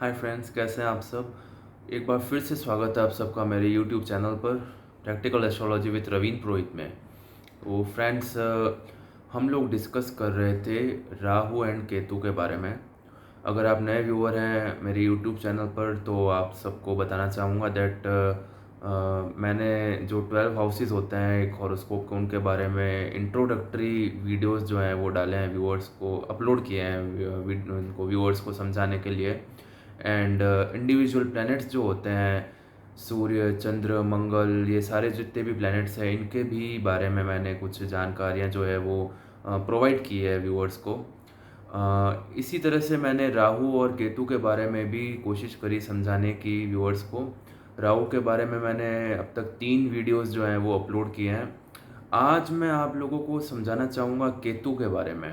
Hi friends, कैसे हैं आप सब। एक बार फिर से स्वागत है आप सबका मेरे यूट्यूब चैनल पर प्रैक्टिकल एस्ट्रोलॉजी विद रवीन पुरोहित में। तो फ्रेंड्स, हम लोग डिस्कस कर रहे थे राहु एंड केतु के बारे में। अगर आप नए व्यूअर हैं मेरे यूट्यूब चैनल पर तो आप सबको बताना चाहूँगा दैट मैंने जो 12 हाउसेस होते हैं एक हॉरोस्कोप के, उनके बारे में इंट्रोडक्टरी वीडियोस जो हैं वो डाले हैं, व्यूअर्स को अपलोड किए हैं उनको व्यूअर्स को समझाने के लिए। एंड इंडिविजुअल प्लैनेट्स जो होते हैं, सूर्य, चंद्र, मंगल, ये सारे जितने भी प्लैनेट्स हैं इनके भी बारे में मैंने कुछ जानकारियाँ जो है वो प्रोवाइड की है व्यूअर्स को। इसी तरह से मैंने राहु और केतु के बारे में भी कोशिश करी समझाने की व्यूअर्स को। राहु के बारे में मैंने अब तक 3 वीडियोस जो हैं वो अपलोड किए हैं। आज मैं आप लोगों को समझाना चाहूँगा केतु के बारे में।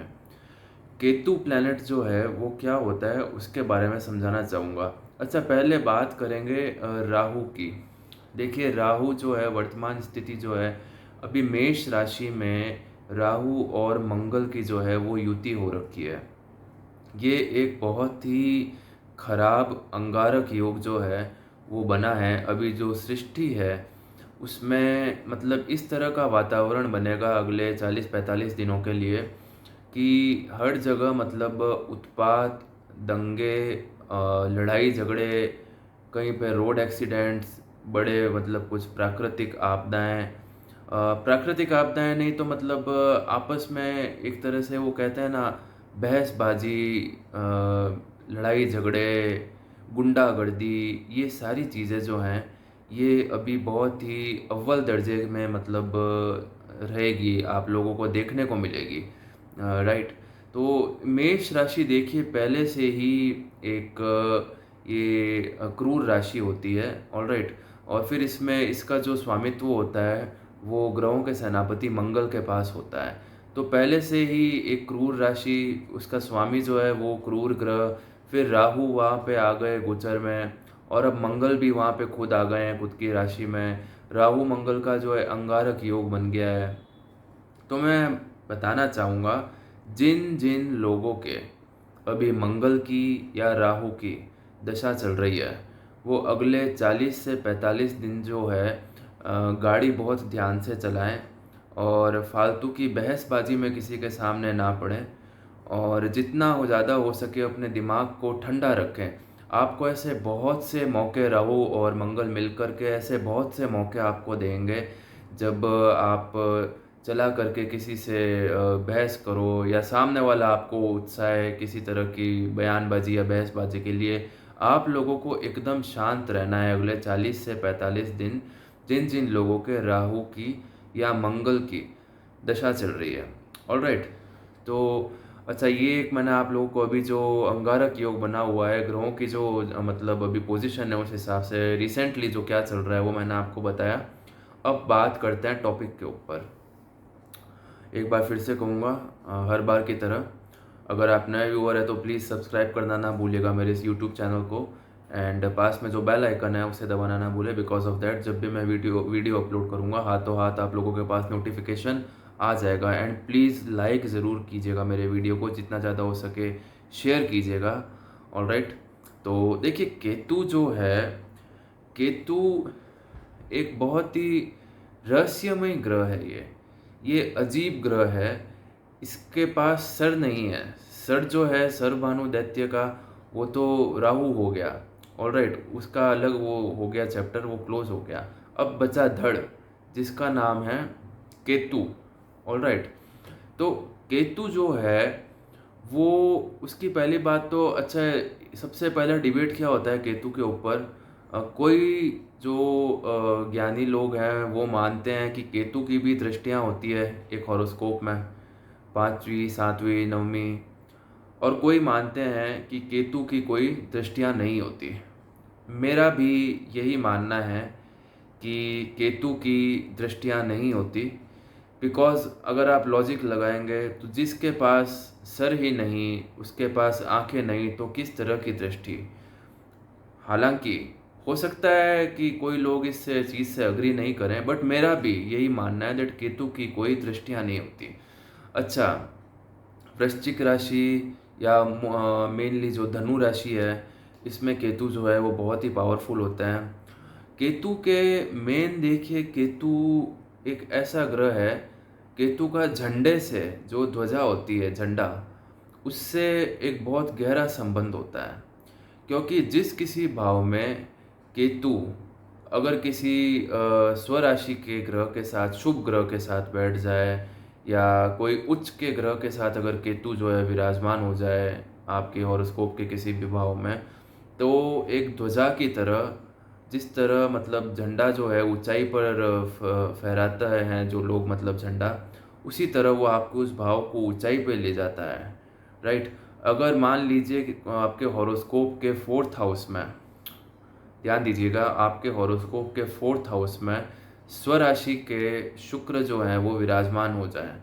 केतु प्लैनेट जो है वो क्या होता है उसके बारे में समझाना चाहूँगा। अच्छा, पहले बात करेंगे राहु की। देखिए, राहु जो है वर्तमान स्थिति जो है अभी मेष राशि में राहु और मंगल की जो है वो युति हो रखी है। ये एक बहुत ही खराब अंगारक योग जो है वो बना है। अभी जो सृष्टि है उसमें मतलब इस तरह का वातावरण बनेगा अगले 40-45 दिनों के लिए कि हर जगह मतलब उत्पात, दंगे, लड़ाई झगड़े, कहीं पे रोड एक्सीडेंट्स, बड़े मतलब कुछ प्राकृतिक आपदाएं, प्राकृतिक आपदाएं नहीं तो मतलब आपस में एक तरह से वो कहते हैं ना, बहसबाजी, लड़ाई झगड़े, गुंडागर्दी, ये सारी चीज़ें जो हैं ये अभी बहुत ही अव्वल दर्जे में मतलब रहेगी, आप लोगों को देखने को मिलेगी। राइट। तो मेष राशि देखिए पहले से ही एक ये क्रूर राशि होती है। ऑलराइट। और फिर इसमें इसका जो स्वामित्व होता है वो ग्रहों के सेनापति मंगल के पास होता है। तो पहले से ही एक क्रूर राशि, उसका स्वामी जो है वो क्रूर ग्रह, फिर राहु वहाँ पे आ गए गोचर में, और अब मंगल भी वहाँ पे खुद आ गए हैं खुद की राशि में। राहु मंगल का जो है अंगारक योग बन गया है। तो मैं बताना चाहूँगा जिन जिन लोगों के अभी मंगल की या राहु की दशा चल रही है वो अगले 40 से 45 दिन जो है गाड़ी बहुत ध्यान से चलाएं और फालतू की बहसबाजी में किसी के सामने ना पड़ें, और जितना हो ज़्यादा हो सके अपने दिमाग को ठंडा रखें। आपको ऐसे बहुत से मौके राहु और मंगल मिलकर के ऐसे बहुत से मौके आपको देंगे जब आप चला करके किसी से बहस करो या सामने वाला आपको उत्साहे किसी तरह की बयानबाजी या बहसबाजी के लिए। आप लोगों को एकदम शांत रहना है अगले 40 से 45 दिन, जिन जिन लोगों के राहु की या मंगल की दशा चल रही है। ऑलराइट। तो अच्छा, ये एक मैंने आप लोगों को अभी जो अंगारक योग बना हुआ है ग्रहों की जो मतलब अभी पोजीशन है उस हिसाब से रिसेंटली जो क्या चल रहा है वो मैंने आपको बताया। अब बात करते हैं टॉपिक के ऊपर। एक बार फिर से कहूँगा, हर बार की तरह अगर आप नए व्यूअर है तो प्लीज़ सब्सक्राइब करना ना भूलिएगा मेरे इस यूट्यूब चैनल को, एंड पास में जो बेल आइकन है उसे दबाना ना भूलें, बिकॉज ऑफ दैट जब भी मैं वीडियो अपलोड करूँगा हाथों हाथ आप लोगों के पास नोटिफिकेशन आ जाएगा। एंड प्लीज़ लाइक ज़रूर कीजिएगा मेरे वीडियो को, जितना ज़्यादा हो सके शेयर कीजिएगा। ऑलराइट। तो देखिए, केतु जो है, केतु एक बहुत ही रहस्यमय ग्रह है। ये अजीब ग्रह है। इसके पास सर नहीं है। सर जो है सर्वभानु दैत्य का, वो तो राहु हो गया। ऑलराइट, उसका अलग वो हो गया चैप्टर, वो क्लोज हो गया। अब बचा धड़, जिसका नाम है केतु। ऑलराइट। तो केतु जो है वो, उसकी पहली बात तो अच्छा है, सबसे पहला डिबेट क्या होता है केतु के ऊपर। कोई जो ज्ञानी लोग हैं वो मानते हैं कि केतु की भी दृष्टियां होती है एक हॉरोस्कोप में, 5वीं, 7वीं, 9वीं। और कोई मानते हैं कि केतु की कोई दृष्टियां नहीं होती। मेरा भी यही मानना है कि केतु की दृष्टियां नहीं होती, बिकॉज़ अगर आप लॉजिक लगाएंगे तो जिसके पास सर ही नहीं, उसके पास आंखें नहीं, तो किस तरह की दृष्टि। हालांकि हो सकता है कि कोई लोग इस चीज़ से अग्री नहीं करें, बट मेरा भी यही मानना है दैट केतु की कोई दृष्टियां नहीं होती। अच्छा, वृश्चिक राशि या मेनली जो धनु राशि है, इसमें केतु जो है वो बहुत ही पावरफुल होते हैं। केतु के मेन देखिए, केतु एक ऐसा ग्रह है, केतु का झंडे से जो ध्वजा होती है, झंडा, उससे एक बहुत गहरा संबंध होता है। क्योंकि जिस किसी भाव में केतु अगर किसी स्वराशि के ग्रह के साथ, शुभ ग्रह के साथ बैठ जाए, या कोई उच्च के ग्रह के साथ अगर केतु जो है विराजमान हो जाए आपके हॉरोस्कोप के किसी भी भाव में, तो एक ध्वजा की तरह, जिस तरह मतलब झंडा जो है ऊंचाई पर फहराता है जो लोग, मतलब झंडा, उसी तरह वो आपको उस भाव को ऊंचाई पे ले जाता है, राइट। अगर मान लीजिए कि आपके हॉरोस्कोप के 4th हाउस में, ध्यान दीजिएगा, आपके हॉरोस्कोप के 4th हाउस में स्वराशि के शुक्र जो हैं वो विराजमान हो जाए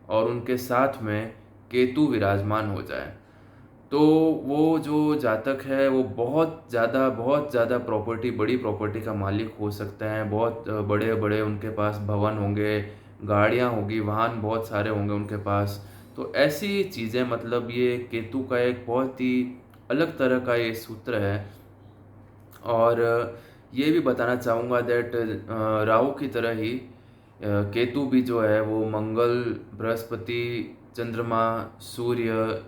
और उनके साथ में केतु विराजमान हो जाए, तो वो जो जातक है वो बहुत ज़्यादा प्रॉपर्टी, बड़ी प्रॉपर्टी का मालिक हो सकते हैं। बहुत बड़े बड़े उनके पास भवन होंगे, गाड़ियाँ होंगी, वाहन बहुत सारे होंगे उनके पास। तो ऐसी चीज़ें, मतलब ये केतु का एक बहुत ही अलग तरह का ये सूत्र है। और ये भी बताना चाहूँगा दैट राहु की तरह ही केतु भी जो है वो मंगल, बृहस्पति, चंद्रमा, सूर्य,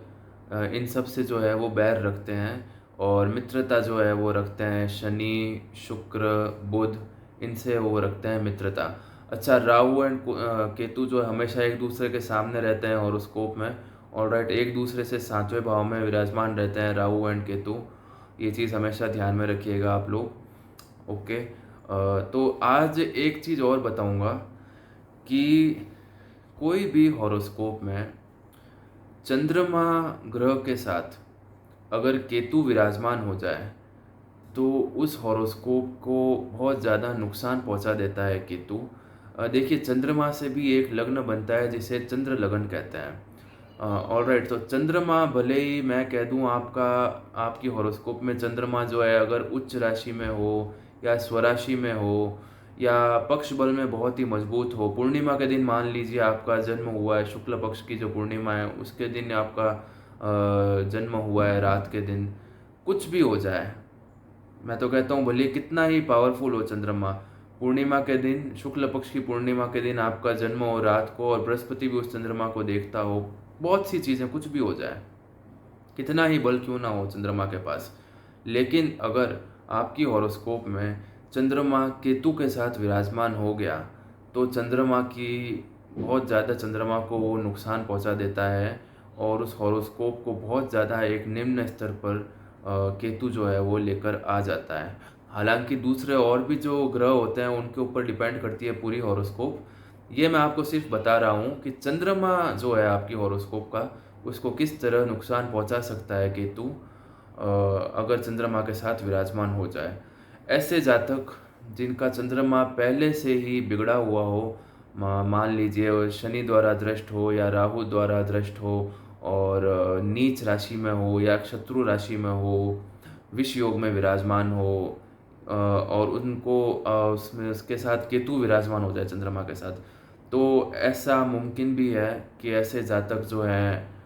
इन सब से जो है वो बैर रखते हैं, और मित्रता जो है वो रखते हैं शनि, शुक्र, बुध, इनसे वो रखते हैं मित्रता। अच्छा, राहु एंड केतु जो है हमेशा एक दूसरे के सामने रहते हैं हॉरोस्कोप में, ऑलराइट, एक दूसरे से 7वें भाव में विराजमान रहते हैं राहु एंड केतु। ये चीज़ हमेशा ध्यान में रखिएगा आप लोग। ओके, तो आज एक चीज़ और बताऊंगा कि कोई भी हॉरोस्कोप में चंद्रमा ग्रह के साथ अगर केतु विराजमान हो जाए तो उस हॉरोस्कोप को बहुत ज़्यादा नुकसान पहुंचा देता है केतु। देखिए, चंद्रमा से भी एक लग्न बनता है जिसे चंद्र लगन कहते हैं। ऑलराइट, तो चंद्रमा भले ही मैं कह दूं आपकी हॉरोस्कोप में चंद्रमा जो है अगर उच्च राशि में हो या स्वराशि में हो या पक्ष बल में बहुत ही मजबूत हो, पूर्णिमा के दिन मान लीजिए आपका जन्म हुआ है, शुक्ल पक्ष की जो पूर्णिमा है उसके दिन आपका जन्म हुआ है, रात के दिन, कुछ भी हो जाए, मैं तो कहता हूँ भले कितना ही पावरफुल हो चंद्रमा, पूर्णिमा के दिन, शुक्ल पक्ष की पूर्णिमा के दिन आपका जन्म हो रात को, और बृहस्पति भी उस चंद्रमा को देखता हो, बहुत सी चीज़ें, कुछ भी हो जाए, कितना ही बल क्यों ना हो चंद्रमा के पास, लेकिन अगर आपकी हॉरोस्कोप में चंद्रमा केतु के साथ विराजमान हो गया तो चंद्रमा की बहुत ज़्यादा, चंद्रमा को वो नुकसान पहुंचा देता है और उस हॉरोस्कोप को बहुत ज़्यादा एक निम्न स्तर पर केतु जो है वो लेकर आ जाता है। हालांकि दूसरे और भी जो ग्रह होते हैं उनके ऊपर डिपेंड करती है पूरी हॉरोस्कोप। ये मैं आपको सिर्फ बता रहा हूँ कि चंद्रमा जो है आपकी हॉरोस्कोप का, उसको किस तरह नुकसान पहुँचा सकता है केतु अगर चंद्रमा के साथ विराजमान हो जाए। ऐसे जातक जिनका चंद्रमा पहले से ही बिगड़ा हुआ हो, मान लीजिए शनि द्वारा दृष्ट हो या राहु द्वारा दृष्ट हो, और नीच राशि में हो या शत्रु राशि में हो, विष योग में विराजमान हो, और उनको उसमें उसके साथ केतु विराजमान हो जाए चंद्रमा के साथ, तो ऐसा मुमकिन भी है कि ऐसे जातक जो हैं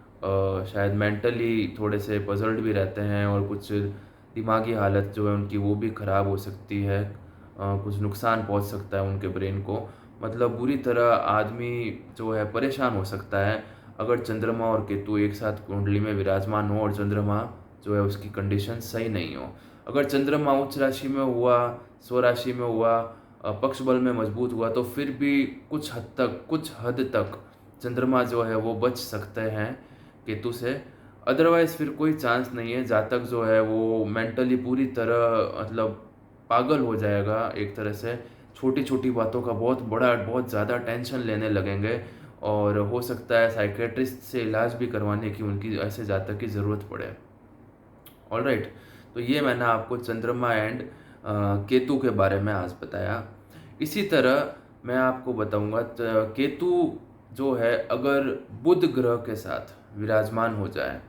शायद मेंटली थोड़े से पजल्ड भी रहते हैं, और कुछ दिमागी हालत जो है उनकी वो भी ख़राब हो सकती है, कुछ नुकसान पहुंच सकता है उनके ब्रेन को, मतलब बुरी तरह आदमी जो है परेशान हो सकता है अगर चंद्रमा और केतु एक साथ कुंडली में विराजमान हो और चंद्रमा जो है उसकी कंडीशन सही नहीं हो। अगर चंद्रमा उच्च राशि में हुआ, स्वराशि में हुआ, पक्ष बल में मजबूत हुआ, तो फिर भी कुछ हद तक चंद्रमा जो है वो बच सकते हैं केतु से। अदरवाइज़ फिर कोई चांस नहीं है, जातक जो है वो मेंटली पूरी तरह मतलब पागल हो जाएगा एक तरह से, छोटी छोटी बातों का बहुत ज़्यादा टेंशन लेने लगेंगे, और हो सकता है साइकेट्रिस्ट से इलाज भी करवाने की उनकी, ऐसे जातक की ज़रूरत पड़े। ऑलराइट, तो ये मैंने आपको चंद्रमा एंड केतु के बारे में आज बताया। इसी तरह मैं आपको बताऊंगा केतु जो है अगर बुध ग्रह के साथ विराजमान हो जाए,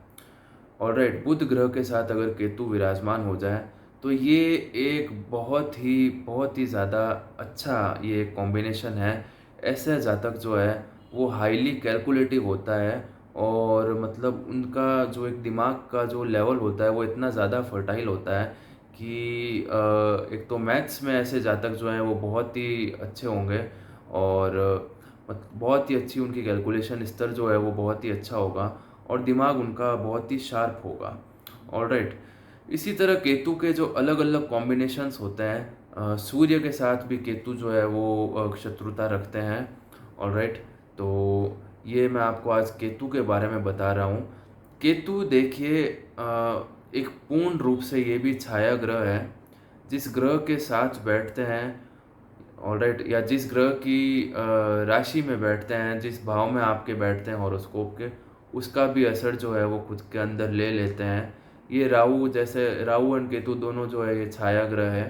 ऑलराइट, बुध ग्रह के साथ अगर केतु विराजमान हो जाए तो ये एक बहुत ही ज़्यादा अच्छा ये कॉम्बिनेशन है। ऐसा जातक जो है वो हाईली कैलकुलेटिव होता है और मतलब उनका जो एक दिमाग का जो लेवल होता है वो इतना ज़्यादा फर्टाइल होता है कि एक तो मैथ्स में ऐसे जातक जो हैं वो बहुत ही अच्छे होंगे और बहुत ही अच्छी उनकी कैलकुलेशन स्तर जो है वो बहुत ही अच्छा होगा और दिमाग उनका बहुत ही शार्प होगा। ऑलराइट। इसी तरह केतु के जो अलग-अलग कॉम्बिनेशंस होते हैं, सूर्य के साथ भी केतु जो है वो शत्रुता रखते हैं। ऑलराइट। तो ये मैं आपको आज केतु के बारे में बता रहा हूँ। केतु देखिए एक पूर्ण रूप से ये भी छाया ग्रह है। जिस ग्रह के साथ बैठते हैं, ऑलराइट, या जिस ग्रह की राशि में बैठते हैं, जिस भाव में आपके बैठते हैं हॉरोस्कोप के, उसका भी असर जो है वो खुद के अंदर ले लेते हैं। ये राहु, जैसे राहु एंड केतु दोनों जो है ये छाया ग्रह है।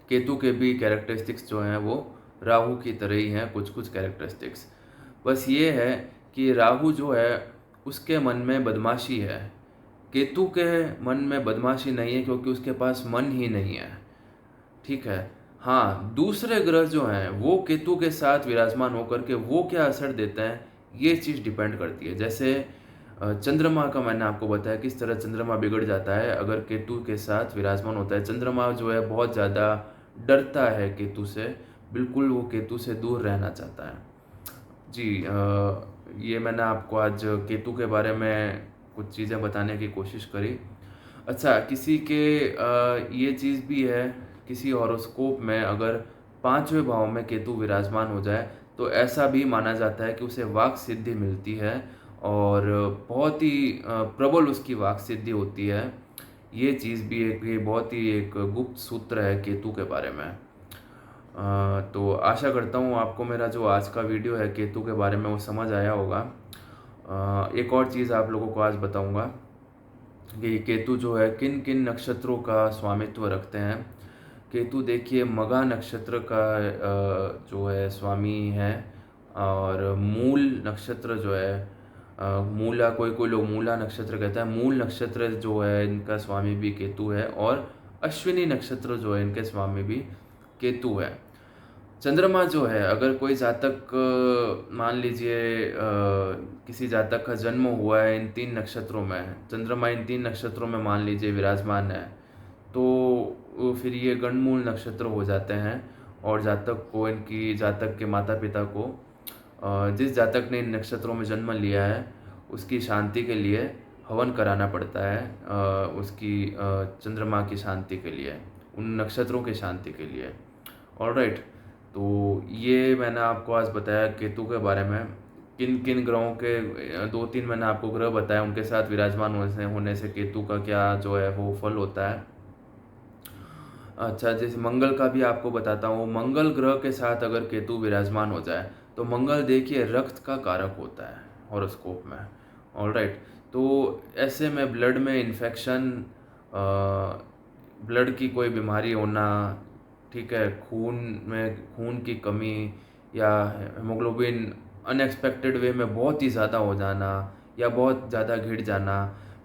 केतु के भी कैरेक्टरिस्टिक्स जो हैं वो राहु की तरह ही हैं, कुछ कुछ कैरेक्टरिस्टिक्स। बस ये है कि राहु जो है उसके मन में बदमाशी है, केतु के मन में बदमाशी नहीं है क्योंकि उसके पास मन ही नहीं है। ठीक है। हाँ, दूसरे ग्रह जो हैं वो केतु के साथ विराजमान होकर के वो क्या असर देते हैं, ये चीज़ डिपेंड करती है। जैसे चंद्रमा का मैंने आपको बताया किस तरह चंद्रमा बिगड़ जाता है अगर केतु के साथ विराजमान होता है। चंद्रमा जो है बहुत ज़्यादा डरता है केतु से, बिल्कुल वो केतु से दूर रहना चाहता है। जी, ये मैंने आपको आज केतु के बारे में कुछ चीज़ें बताने की कोशिश करी। अच्छा, किसी के ये चीज़ भी है, किसी हॉरोस्कोप में अगर 5वें भाव में केतु विराजमान हो जाए, तो ऐसा भी माना जाता है कि उसे वाक् सिद्धि मिलती है और बहुत ही प्रबल उसकी वाक् सिद्धि होती है। ये चीज़ भी एक, ये बहुत ही एक गुप्त सूत्र है केतु के बारे में। तो आशा करता हूँ आपको मेरा जो आज का वीडियो है केतु के बारे में वो समझ आया होगा। एक और चीज़ आप लोगों को आज बताऊँगा कि केतु जो है किन किन नक्षत्रों का स्वामित्व रखते हैं। केतु देखिए मघा नक्षत्र का जो है स्वामी है और मूल नक्षत्र जो है, मूला, कोई कोई लोग मूला नक्षत्र कहते हैं, मूल नक्षत्र जो है इनका स्वामी भी केतु है और अश्विनी नक्षत्र जो है इनके स्वामी भी केतु है। चंद्रमा जो है, अगर कोई जातक मान लीजिए किसी जातक का जन्म हुआ है इन 3 नक्षत्रों में, चंद्रमा इन 3 नक्षत्रों में मान लीजिए विराजमान है, तो फिर ये गणमूल नक्षत्र हो जाते हैं और जातक को, इनकी जातक के माता-पिता को, जिस जातक ने इन नक्षत्रों में जन्म लिया है उसकी शांति के लिए हवन कराना पड़ता है, उसकी चंद्रमा की शांति के लिए, उन नक्षत्रों की शांति के लिए। ऑलराइट। तो ये मैंने आपको आज बताया केतु के बारे में। किन किन ग्रहों के 2-3 मैंने आपको ग्रह बताया, उनके साथ विराजमान होने से केतु का क्या जो है वो फल होता है। अच्छा, जैसे मंगल का भी आपको बताता हूँ। मंगल ग्रह के साथ अगर केतु विराजमान हो जाए तो मंगल देखिए रक्त का कारक होता है हॉरोस्कोप में। ऑलराइट। तो ऐसे में ब्लड में इन्फेक्शन, ब्लड की कोई बीमारी होना, ठीक है, खून की कमी या हीमोग्लोबिन अनएक्सपेक्टेड वे में बहुत ही ज़्यादा हो जाना या बहुत ज़्यादा घिट जाना,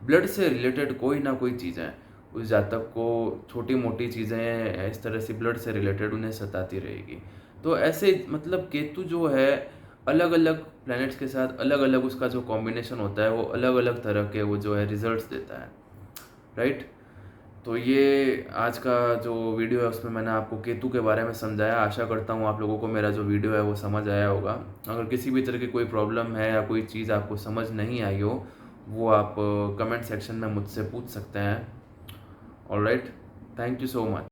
ब्लड से रिलेटेड कोई ना कोई चीज़ें उस जातक को, छोटी-मोटी चीज़ें इस तरह से ब्लड से रिलेटेड उन्हें सताती रहेगी। तो ऐसे मतलब केतु जो है अलग-अलग प्लैनेट्स के साथ अलग-अलग उसका जो कॉम्बिनेशन होता है वो अलग-अलग तरह के वो जो है रिज़ल्ट्स देता है। राइट? तो ये आज का जो वीडियो है उसमें मैंने आपको केतु के बारे में समझाया। आशा करता हूँ आप लोगों को मेरा जो वीडियो है वो समझ आया होगा। अगर किसी भी तरह की कोई प्रॉब्लम है या कोई चीज़ आपको समझ नहीं आई हो, वो आप कमेंट सेक्शन में मुझसे पूछ सकते हैं। Alright, thank you so much.